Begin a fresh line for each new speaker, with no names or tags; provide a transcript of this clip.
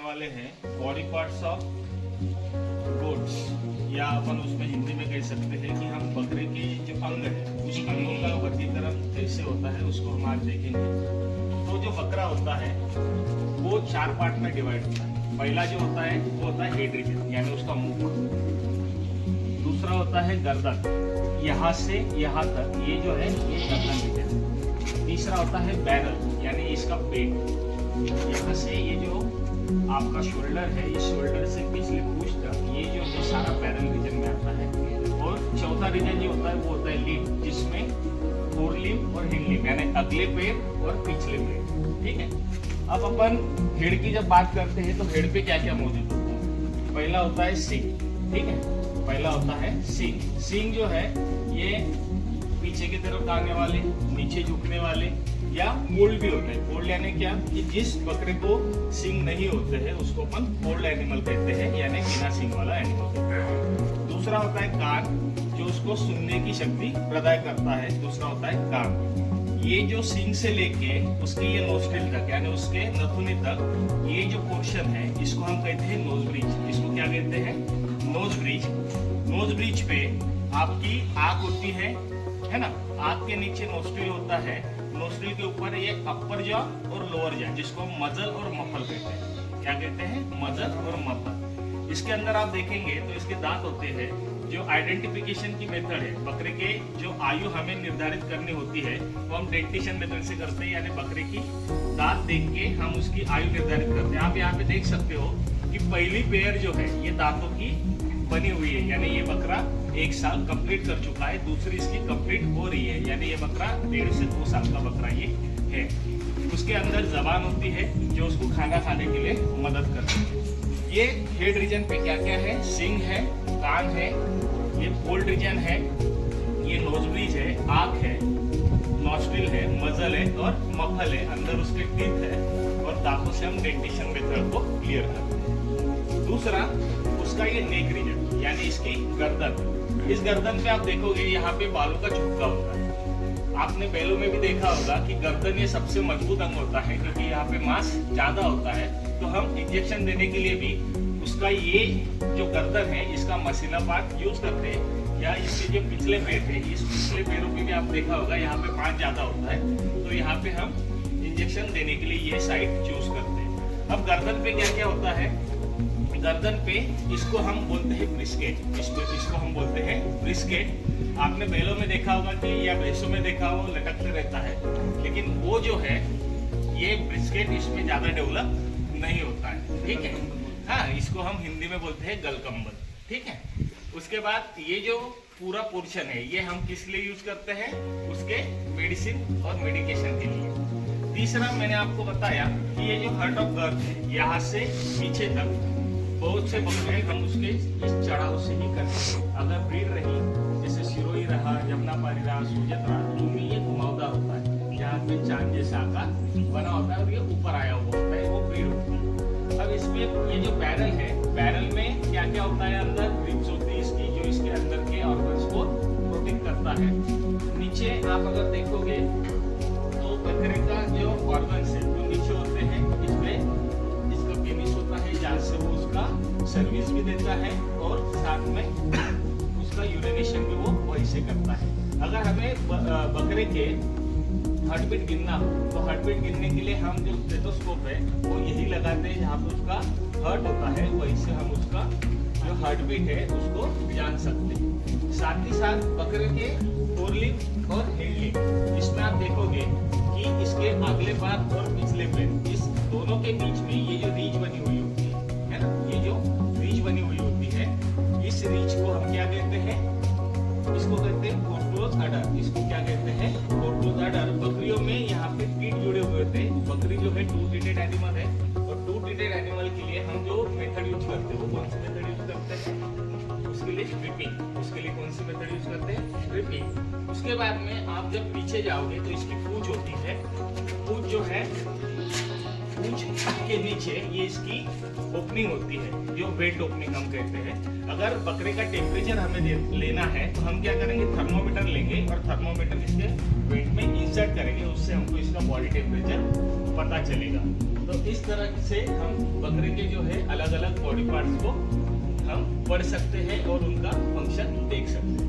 वाले हैं body parts of goats, या अपन उसमें हिंदी में कह सकते हैं कि हम बकरे के जो अंग है उस अंगों का वर्गीकरण कैसे होता है उसको हम आज देखेंगे। तो जो बकरा होता है वो 4 पार्ट में डिवाइड होता है। पहला जो होता है वो होता है हेड रीजन, यानी उसका मुख। दूसरा होता है गर्दन, यहाँ से यहाँ तक ये जो है ये गर्दन रीजन। तीसरा होता है बैरल, यानी इसका पेट, यहाँ से ये जो आपका शोल्डर है, इस शोल्डर से पिछले पूंछ तक ये जो है सारा पैरल रीजन में आता है। और चौथा रीजन जो होता है वो होता है लिम्ब, जिसमें फोर लिम्ब और हिंड लिम्ब, यानी अगले पैर और पिछले पैर। ठीक है, अब अपन हेड की जब बात करते हैं तो हेड पे क्या क्या मौजूद होता है। पहला होता है सींग, ठीक है, पहला होता है सींग। सींग जो है ये पीछे की तरफ आने वाले, नीचे झुकने वाले, या फोल्ड भी होते हैं। फोल्ड यानी क्या कि जिस बकरे को सींग नहीं होते हैं उसको अपन फोल्ड एनिमल कहते हैं, यानी बिना सींग वाला एनिमल कहते हैं। दूसरा होता है कान, जो उसको सुनने की शक्ति प्रदान करता है। दूसरा होता है कान, ये जो सींग से लेके उसके ये नोस्ट्रिल तक, यानी उसके नथुनी तक ये जो पोर्शन है इसको हम कहते हैं नोज ब्रिज। इसको क्या कहते हैं? Knows bridge. नोज ब्रिज पे आपकी आंख होती है ना, आंख के नीचे नोस्ट्रिल होता है, नोस्ट्रिल के ऊपर ये अपर जॉ और लोअर जॉ, जिसको हम मजल और मफल कहते हैं। क्या कहते हैं? मजल और मफल। इसके अंदर आप देखेंगे तो इसके दांत होते हैं। जो आइडेंटिफिकेशन की मेथड है, बकरे के जो आयु हमें निर्धारित करनी होती है वो हम डेंटिशन मेथड से करते हैं, यानी बकरे की दांत देख के हम उसकी आयु निर्धारित करते हैं। आप यहाँ पे देख सकते हो कि पहली पेयर जो है ये दांतों की बनी हुई है, यानी ये बकरा 1 साल कंप्लीट कर चुका है। दूसरी इसकी कंप्लीट हो रही है, यानी ये बकरा 1.5 से 2 साल का बकरा ये है। उसके अंदर जबान होती है जो उसको खाना खाने के लिए मदद करती है। ये हेड रीजन पे क्या क्या है? सींग है, कान है, ये फोल्ड रीजन है, ये नोज ब्रिज है, आंख है, नॉस्ट्रिल है, मजल है और मफल है। अंदर उसके टीथ है और दांतों से हम डेंटिशन मेथड को क्लियर करते हैं। दूसरा उसका ये नेक रीजन, यानी इसकी गर्दन। इस गर्दन पे आप देखोगे यहाँ पे बालों का झुक्का होता है। आपने बैलों में भी देखा होगा कि गर्दन ये सबसे मजबूत अंग होता है, क्योंकि यहाँ पे मांस ज्यादा होता है। तो हम इंजेक्शन देने के लिए भी उसका ये जो गर्दन है इसका मसीला पार्ट यूज करते हैं, या इसके जो पिछले पैर है, इस पिछले पैरों पे भी आप देखा होगा यहाँ पे मांस ज्यादा होता है, तो यहाँ पे हम इंजेक्शन देने के लिए ये साइड चूज करते हैं। अब गर्दन पे क्या क्या होता है? गर्दन पे इसको हम बोलते हैं ब्रिस्केट, इसको हम बोलते हैं ब्रिस्केट। आपने बैलों में देखा होगा कि या भैंसों में देखा हो लटकते रहता है, लेकिन वो जो है ये ब्रिस्केट इसमें ज्यादा डेवलप नहीं होता है। ठीक है, हाँ, इसको हम हिंदी में बोलते हैं गलकंबल। ठीक है, उसके बाद ये जो पूरा पोर्शन है ये हम किस लिए यूज करते हैं? उसके मेडिसिन और मेडिकेशन के लिए। तीसरा मैंने आपको बताया कि ये जो हर्ट ऑफ गर्थ है, यहाँ से पीछे तक बहुत से बकरे हम उसके इस चढ़ाव से ही करते हैं। अगर ब्रीड रही, जैसे सिरोही रहा, जमुनापारी रहा, सूजत रहा, तो उनमें ये घुमावदार होता है, जहाँ पे चांद जैसा आकार बना होता है और ये ऊपर आया हुआ होता है, वो ब्रीड होती है। अब इसमें ये जो बैरल है, बैरल में क्या क्या होता है? अंदर रिब्स होती है इसकी, जो इसके अंदर के ऑर्गन्स को प्रोटेक्ट करता है। नीचे आप अगर देखोगे तो बकरे का जो ऑर्गन्स है वो नीचे होते हैं। इसमें इसका पेनिस होता है, जहाँ से वो उसका सर्विस भी देता है और साथ में उसका यूरिनेशन भी वो वहीं से करता है। अगर हमें बकरे के हार्ट बीट गिनना हो तो हार्ट बीट गिनने के लिए हम जो स्टेथोस्कोप है वो यही लगाते हैं जहाँ पे उसका हार्ट होता है, वहीं से हम उसका जो हार्ट बीट है उसको जान सकते हैं। साथ ही साथ बकरे के फोर लिम्ब और हेड लिम्ब, इसमें आप देखोगे कि इसके अगले पैर और पिछले पैर, इस दोनों के बीच में ये जो रीच बनी हुई होती है ना, ये जो रीच बनी हुई होती है, इस रीच को हम क्या कहते हैं? इसको कहते हैं कोर्टोज अडर। इसको क्या कहते हैं? कोर्टोज अडर। बकरियों में यहाँ पे टीथ जुड़े हुए थे। बकरी जो है 2-टीटेड एनिमल है, और 2-टीटेड एनिमल के लिए हम जो मेथड यूज करते हैं वो कौन सी मेथड यूज करते हैं? उसके लिए स्ट्रिपिंग। उसके लिए कौन सी मेथड यूज करते हैं? स्ट्रिपिंग। उसके बाद में आप जब पीछे जाओगे तो इसकी पूंछ होती है। पूंछ जो है, पूंछ के नीचे ये इसकी ओपनिंग होती है, जो वेट ओपनिंग हम कहते हैं। अगर बकरे का टेम्परेचर हमें लेना है तो हम क्या करेंगे? थर्मोमीटर लेंगे और थर्मोमीटर इसके वेट में इंसर्ट करेंगे, उससे हमको इसका बॉडी टेम्परेचर पता चलेगा। तो तो इस तरह से हम बकरे के जो है अलग अलग बॉडी पार्ट्स को हम पढ़ सकते हैं और उनका फंक्शन देख सकते हैं।